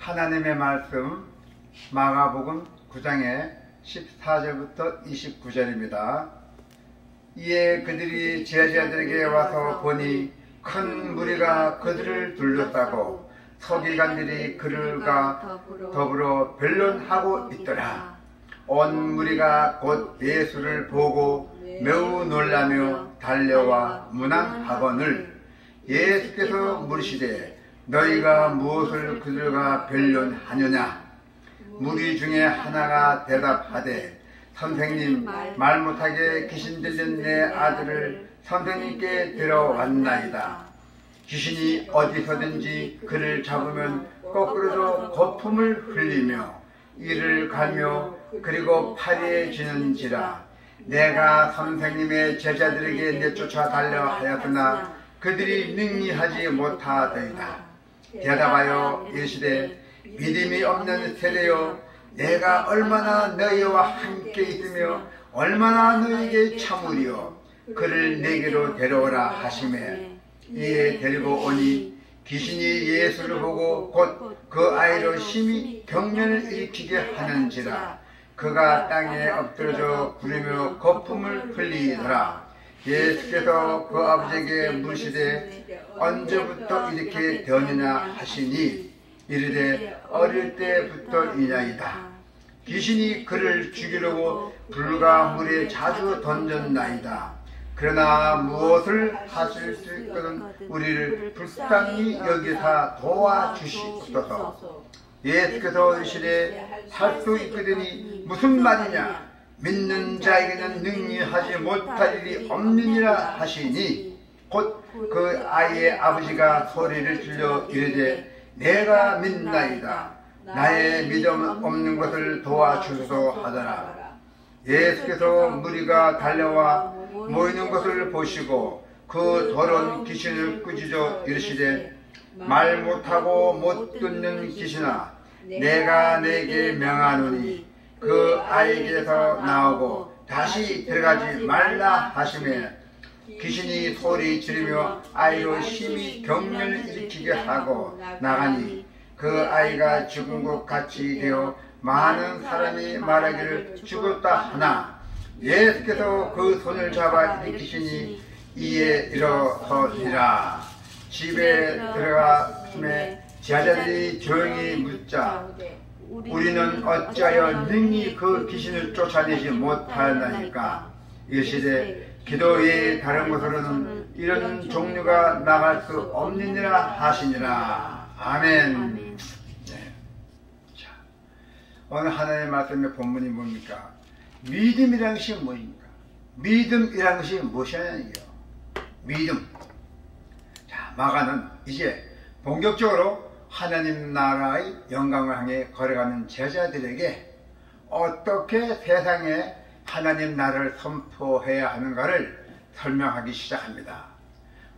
하나님의 말씀 마가복음 9장의 14절부터 29절입니다. 이에 그들이 제자들에게 와서 보니 큰 무리가 그들을 둘러싸고 서기관들이 그들과 더불어 변론하고 있더라. 온 무리가 곧 예수를 보고 매우 놀라며 달려와 문안하거늘 예수께서 물으시되 너희가 무엇을 그들과 변론하느냐? 무리 중에 하나가 대답하되 선생님, 말 못하게 귀신 들린 내 아들을 선생님께 데려왔나이다. 귀신이 어디서든지 그를 잡으면 거꾸로도 거품을 흘리며 이를 갈며 그리고 파리에 지는지라. 내가 선생님의 제자들에게 내쫓아 달려 하였으나 그들이 능히하지 못하더이다. 대답하여 이르시되 믿음이 없는 세대여, 내가 얼마나 너희와 함께 있으며 얼마나 너희에게 참으리요. 그를 내게로 데려오라 하시매 이에 데리고 오니 귀신이 예수를 보고 곧 그 아이로 심히 경련을 일으키게 하는지라. 그가 땅에 엎드러져 구르며 거품을 흘리더라. 예수께서 그 아버지에게 물으시되 언제부터 이렇게 되었느냐 하시니 이르되 어릴 때부터이나이다. 귀신이 그를 죽이려고 불과 물에 자주 던졌나이다. 그러나 무엇을 하실 수 있거든 우리를 불쌍히 여기사 도와주시옵소서. 예수께서 이르시되 할 수 있거든이 무슨 말이냐? 믿는 자에게는 능히하지 못할 일이 없느니라 하시니 곧 그 아이의 아버지가 소리를 질러 이르되 내가 믿나이다. 나의 믿음 없는 것을 도와주소서 하더라. 예수께서 무리가 달려와 모이는 것을 보시고 그 더러운 귀신을 꾸짖어 이르시되 말 못하고 못 듣는 귀신아, 내가 내게 명하노니 그 아이에게서 나오고 다시 들어가지 말라 하시매 귀신이 소리 지르며 아이로 심히 경련을 일으키게 하고 나가니 그 아이가 죽은 것 같이 되어 많은 사람이 말하기를 죽었다 하나 예수께서 그 손을 잡아 일으키시니 이에 일어서니라. 집에 들어가심에 제자들이 조용히 묻자 우리는 어찌하여 능히 그 귀신을 쫓아내지 못하나이까? 이르시되 기도 외에 다른 곳으로는 이런 종류가 나갈 수 없느니라 하시니라. 아멘. 네. 자, 오늘 하나님의 말씀의 본문이 뭡니까? 믿음이라는 것이 뭐입니까? 믿음이라는 것이 무엇이냐는 얘기요. 믿음. 자, 마가는 이제 본격적으로 하나님 나라의 영광을 향해 걸어가는 제자들에게 어떻게 세상에 하나님 나라를 선포해야 하는가를 설명하기 시작합니다.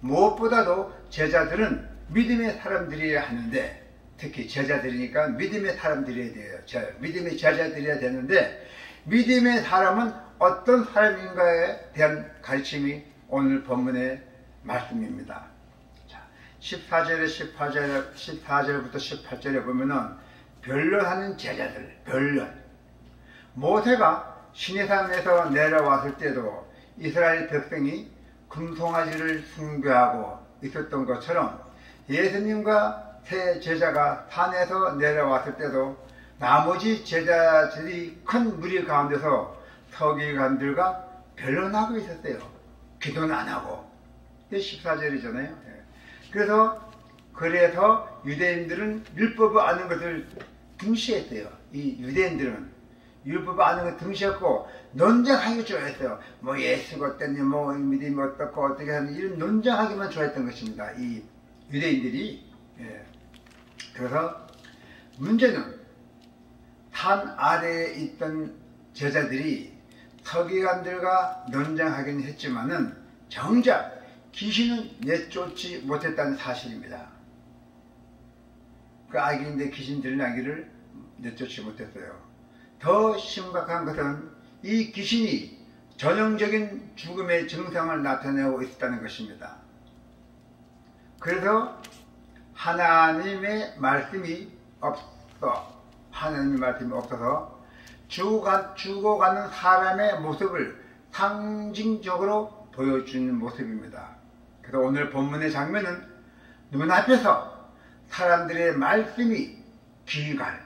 무엇보다도 제자들은 믿음의 사람들이어야 하는데, 특히 제자들이니까 믿음의 사람들이어야 돼요. 믿음의 제자들이어야 되는데, 믿음의 사람은 어떤 사람인가에 대한 가르침이 오늘 본문의 말씀입니다. 자, 14절부터 18절에 보면은 변론하는 제자들, 변론. 모세가 시내산에서 내려왔을 때도 이스라엘 백성이 금송아지를 숭배하고 있었던 것처럼 예수님과 세 제자가 산에서 내려왔을 때도 나머지 제자들이 큰 무리 가운데서 서기관들과 변론하고 있었어요. 기도는 안 하고. 14절이잖아요. 그래서 유대인들은 율법을 아는 것을 등시했어요. 이 유대인들은 율법을 아는 것을 등시했고 논쟁하기 좋아했어요. 뭐 예수가 어땠니, 뭐 믿음이 어떻고 어떻게 하는 이런 논쟁하기만 좋아했던 것입니다. 이 유대인들이. 그래서 문제는 산 아래에 있던 제자들이 서기관들과 논쟁하긴 했지만은 정작 귀신은 내쫓지 못했다는 사실입니다. 그 아기인데 귀신 들린 아기를 내쫓지 못했어요. 더 심각한 것은 이 귀신이 전형적인 죽음의 증상을 나타내고 있다는 것입니다. 그래서 하나님의 말씀이 없어. 하나님의 말씀이 없어서 죽어가는 사람의 모습을 상징적으로 보여주는 모습입니다. 그래서 오늘 본문의 장면은 눈앞에서 사람들의 말씀이 기갈,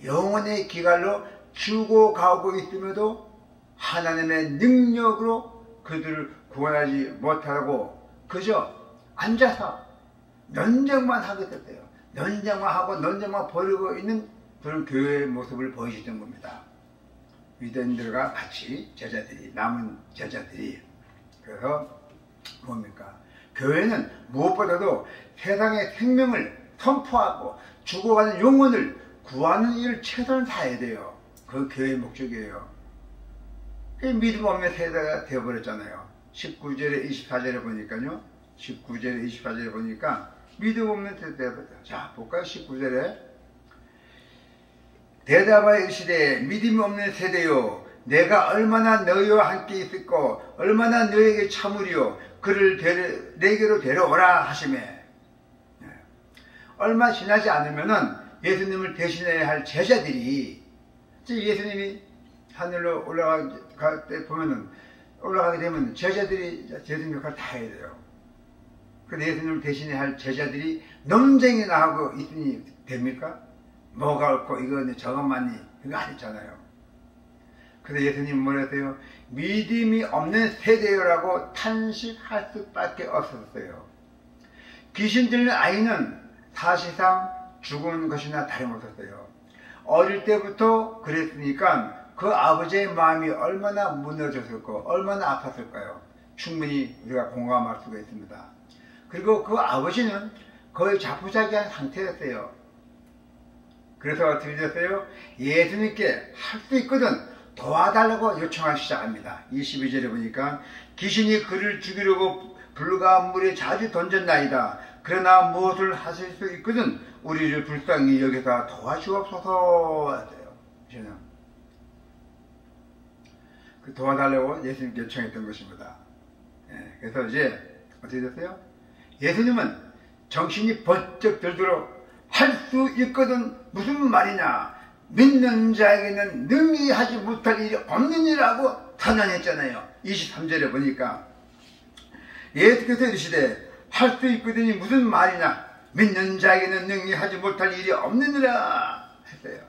영혼의 기갈로 죽어가고 있음에도 하나님의 능력으로 그들을 구원하지 못하고 그저 앉아서 논쟁만 하겠었어요. 논쟁만 하고 논쟁만 벌이고 있는 그런 교회의 모습을 보여주던 겁니다. 유대인들과 같이 제자들이, 남은 제자들이. 그래서 뭡니까? 교회는 무엇보다도 세상의 생명을 선포하고 죽어가는 영혼을 구하는 일을 최선을 다해야 돼요. 그 교회의 목적이에요. 믿음 없는 세대가 되어버렸잖아요. 19절에 24절에 보니까요. 19절에 24절에 보니까 믿음 없는 세대가 되어버렸죠. 자, 볼까요? 19절에 대답하여 이르시되 믿음이 없는 세대요 내가 얼마나 너희와 함께 있었고 얼마나 너희에게 참으리요 그를 내게로 데려오라 하시매. 얼마 지나지 않으면은 예수님을 대신해야 할 제자들이, 예수님이 하늘로 올라갈 때 보면은, 올라가게 되면 제자들이 예수님 역할을 다 해야 돼요. 근데 예수님을 대신해야 할 제자들이 논쟁이나 하고 있으니 됩니까? 뭐가 옳고 이거는 저것만이 그거 아니잖아요. 그래서 예수님 뭐라 했어요? 믿음이 없는 세대요라고 탄식할 수밖에 없었어요. 귀신 들린 아이는 사실상 죽은 것이나 다름없었어요. 어릴 때부터 그랬으니까 그 아버지의 마음이 얼마나 무너졌을까, 얼마나 아팠을까요? 충분히 우리가 공감할 수가 있습니다. 그리고 그 아버지는 거의 자포자기한 상태였어요. 그래서 어떻게 됐어요? 예수님께 할 수 있거든 도와달라고 요청하기 시작합니다. 22절에 보니까 귀신이 그를 죽이려고 불과 물에 자주 던졌나이다. 그러나 무엇을 하실 수 있거든 우리를 불쌍히 여기서 도와주옵소서 하세요. 그 도와달라고 예수님께 요청했던 것입니다. 그래서 이제 어떻게 됐어요? 예수님은 정신이 번쩍 들도록 할 수 있거든 무슨 말이냐, 믿는 자에게는 능히 하지 못할 일이 없느니라고 선언했잖아요. 23절에 보니까 예수께서 이르시되 할 수 있거든이 무슨 말이냐, 믿는 자에게는 능히 하지 못할 일이 없느니라 했어요.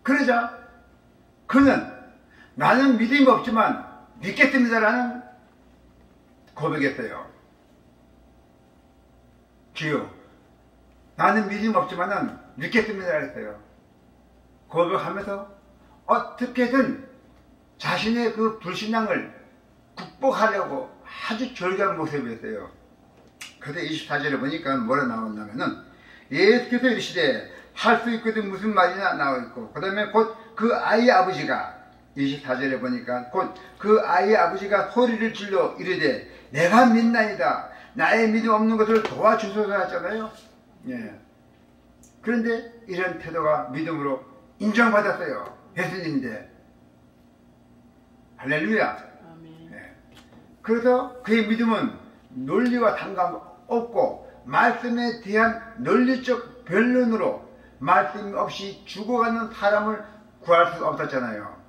그러자 그는 나는 믿음이 없지만 믿겠습니다라는 고백했어요. 주여 나는 믿음이 없지만은 믿겠습니다 했어요. 고백하면서 어떻게든 자신의 그 불신앙을 극복하려고 아주 절개한 모습이었어요. 그래서 24절에 보니까 뭐라 나왔냐면은 예수께서 이르시되 할 수 있거든 무슨 말이냐 나와있고, 그 다음에 곧 그 아이의 아버지가 24절에 보니까 곧 그 아이의 아버지가 소리를 질러 이르되 내가 믿나이다 나의 믿음 없는 것을 도와주소서 하잖아요. 예. 그런데 이런 태도가 믿음으로 인정받았어요. 예수님인데. 할렐루야. 예. 그래서 그의 믿음은 논리와 상관없고 말씀에 대한 논리적 변론으로 말씀 없이 죽어가는 사람을 구할 수 없었잖아요.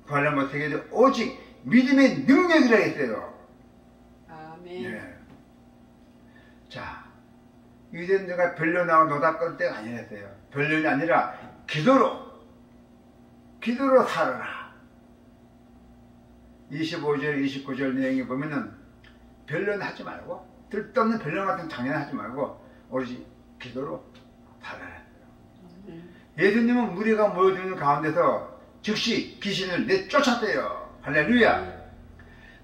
구하려 못하게 오직 믿음의 능력이라 했어요. 아멘. 예. 자, 유대인들과 변론하고 노닥거릴 때가 아니었어요. 변론이 아니라 기도로 살아라. 25절, 29절 내용에 보면은 변론하지 말고, 쓸데없는 변론 같은 장난하지 말고 오로지 기도로 살아라. 예수님은 무리가 모여드는 가운데서 즉시 귀신을 내쫓았대요. 할렐루야.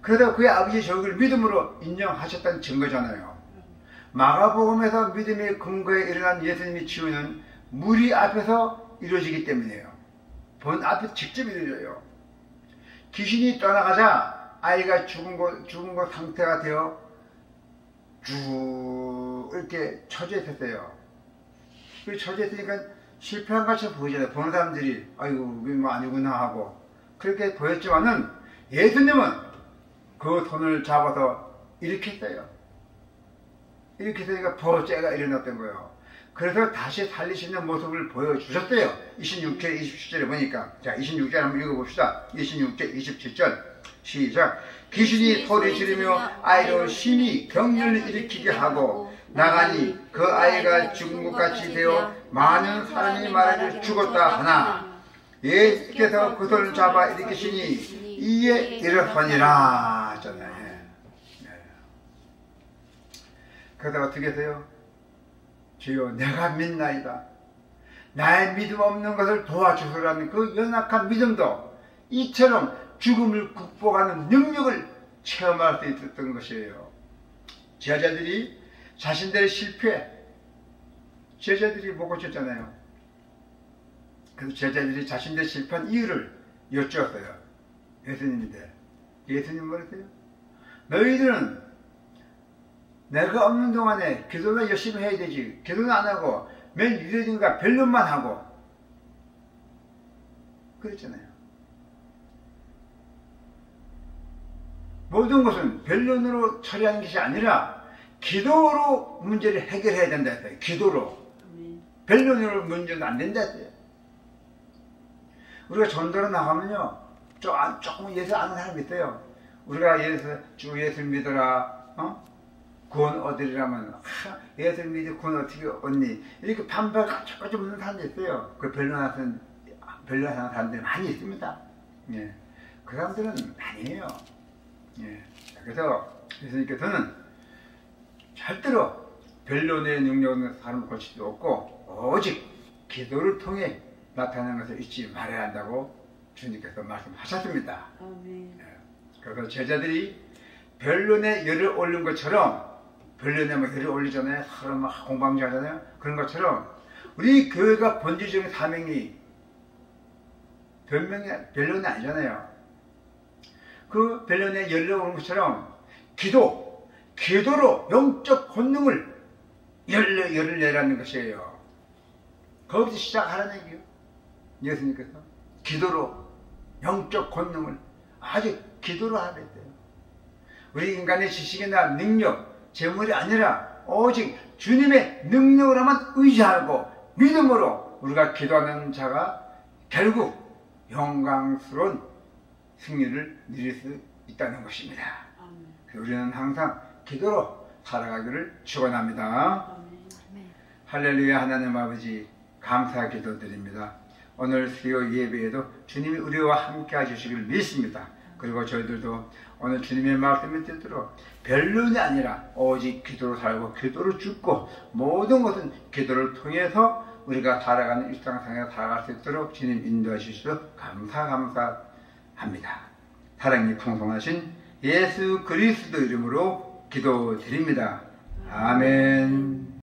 그러다 그의 아버지의 저기를 믿음으로 인정하셨다는 증거잖아요. 마가복음에서 믿음의 근거에 일어난 예수님의 치유는 무리 앞에서 이루어지기 때문이에요. 본 앞에 직접 이루어져요. 귀신이 떠나가자 아이가 죽은 것 상태가 되어 쭉 이렇게 처져 있었어요. 그 처져 있으니까 실패한 것처럼 보이잖아요. 보는 사람들이 아이고 이게 뭐 아니구나 하고 그렇게 보였지만은 예수님은 그 손을 잡아서 일으켰어요. 이렇게 되니까 보호죄가 일어났던 거예요. 그래서 다시 살리시는 모습을 보여주셨어요. 26절, 27절에 보니까. 자, 26절 한번 읽어봅시다. 26절, 27절. 시작. 귀신이 소리 지르며 아이로 심히 경련을 일으키게 하고 나가니 그 아이가 죽은 것 같이 되어 많은 사람이 말하기를 죽었다 하나 예수께서 그 손을 잡아 일으키시니 이에 일어서니라 하잖아요. 그러다 어떻게 해서요? 주여 내가 믿나이다. 나의 믿음 없는 것을 도와주소라는 그 연약한 믿음도 이처럼 죽음을 극복하는 능력을 체험할 수 있었던 것이에요. 제자들이 자신들의 실패, 제자들이 못 고쳤잖아요. 그래서 제자들이 자신들의 실패한 이유를 여쭈었어요. 예수님인데 예수님 뭐랬어요? 너희들은 내가 없는 동안에 기도는 열심히 해야 되지. 기도는 안 하고 매일 믿어진가 변론만 하고 그랬잖아요. 모든 것은 변론으로 처리하는 것이 아니라 기도로 문제를 해결해야 된다 했어요. 기도로. 변론으로 문제는 안 된다 했어요. 우리가 전도로 나가면요 조금 예수 아는 사람이 있어요. 우리가 주 예수 믿어라 구원 얻으리라면 예수 믿어 구원 어떻게 얻니 이렇게 반발 까쪽까쪽 묻는 사람도 있어요. 그 변론하는 사람들이 많이 있습니다. 예. 그 사람들은 아니에요. 예. 그래서 예수님께서는 절대로 변론의 능력은 사람을 고칠 수 없고 오직 기도를 통해 나타나는 것을 잊지 말아야 한다고 주님께서 말씀하셨습니다. 아멘. 예. 그래서 제자들이 변론에 열을 올린 것처럼 변론에 막 열을 올리잖아요. 서로 막 공방하잖아요. 그런 것처럼 우리 교회가 본질적인 사명이 변론이 아니잖아요. 그 변론에 열을 오는 것처럼 기도로 영적 본능을 열을 내라는 것이에요. 거기서 시작하라는 얘기예요. 예수님께서 기도로 영적 본능을 아주 기도로 하라 했대요. 우리 인간의 지식이나 능력, 재물이 아니라 오직 주님의 능력으로만 의지하고 믿음으로 우리가 기도하는 자가 결국 영광스러운 승리를 누릴 수 있다는 것입니다. 우리는 항상 기도로 살아가기를 축원합니다. 할렐루야. 하나님 아버지 감사 기도드립니다. 오늘 수요 예배에도 주님이 우리와 함께 해주시기를 믿습니다. 그리고 저희들도 오늘 주님의 말씀을 듣도록 변론이 아니라 오직 기도로 살고 기도로 죽고 모든 것은 기도를 통해서 우리가 살아가는 일상생활에 살아갈 수 있도록 주님 인도해 주셔서 감사합니다. 사랑이 풍성하신 예수 그리스도 이름으로 기도드립니다. 아멘.